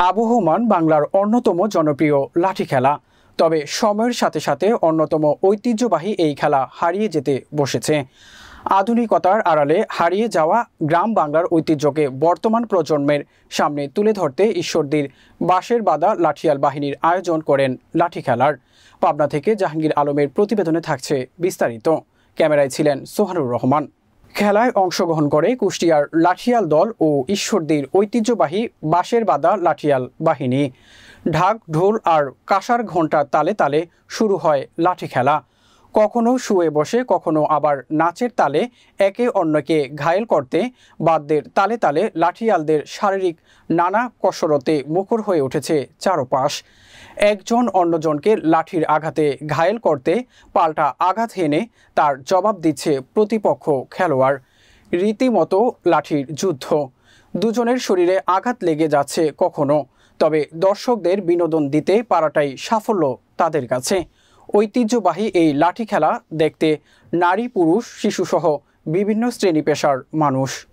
আবহমান বাংলার অন্যতম জনপ্রিয় লাঠি খেলা। তবে সময়ের সাথে সাথে অন্যতম ঐতিহ্যবাহী এই খেলা হারিয়ে যেতে বসেছে। আধুনিকতার আড়ালে হারিয়ে যাওয়া গ্রাম বাংলার ঐতিহ্যকে বর্তমান প্রজন্মের সামনে তুলে ধরতে ঈশ্বরদীর বাঁশের বাঁধা লাঠিয়াল বাহিনীর আয়োজন করেন লাঠি খেলার। পাবনা থেকে জাহাঙ্গীর আলমের প্রতিবেদনে থাকছে বিস্তারিত। ক্যামেরায় ছিলেন সোহানুর রহমান। খেলায় অংশগ্রহণ করে কুষ্টিয়ার লাঠিয়াল দল ও ঈশ্বরদীর ঐতিহ্যবাহী বাঁশের বাঁধা লাঠিয়াল বাহিনী। ঢাক, ঢোল আর কাঁসার ঘণ্টার তালে তালে শুরু হয় লাঠি খেলা। কখনো শুয়ে বসে, কখনো আবার নাচের তালে একে অন্যকে ঘায়েল করতে বাদ্যের তালে তালে লাঠিয়ালদের শারীরিক নানা কসরতে মুখর হয়ে উঠেছে চারপাশ। একজন অন্যজনকে লাঠির আঘাতে ঘায়েল করতে পাল্টা আঘাত হেনে তার জবাব দিচ্ছে প্রতিপক্ষ খেলোয়াড়। রীতিমতো লাঠির যুদ্ধ। দুজনের শরীরে আঘাত লেগে যাচ্ছে কখনো, তবে দর্শকদের বিনোদন দিতে পারাটাই সাফল্য তাদের কাছে। ঐতিহ্যবাহী এই লাঠি খেলা দেখতে নারী, পুরুষ, শিশুসহ বিভিন্ন শ্রেণী পেশার মানুষ।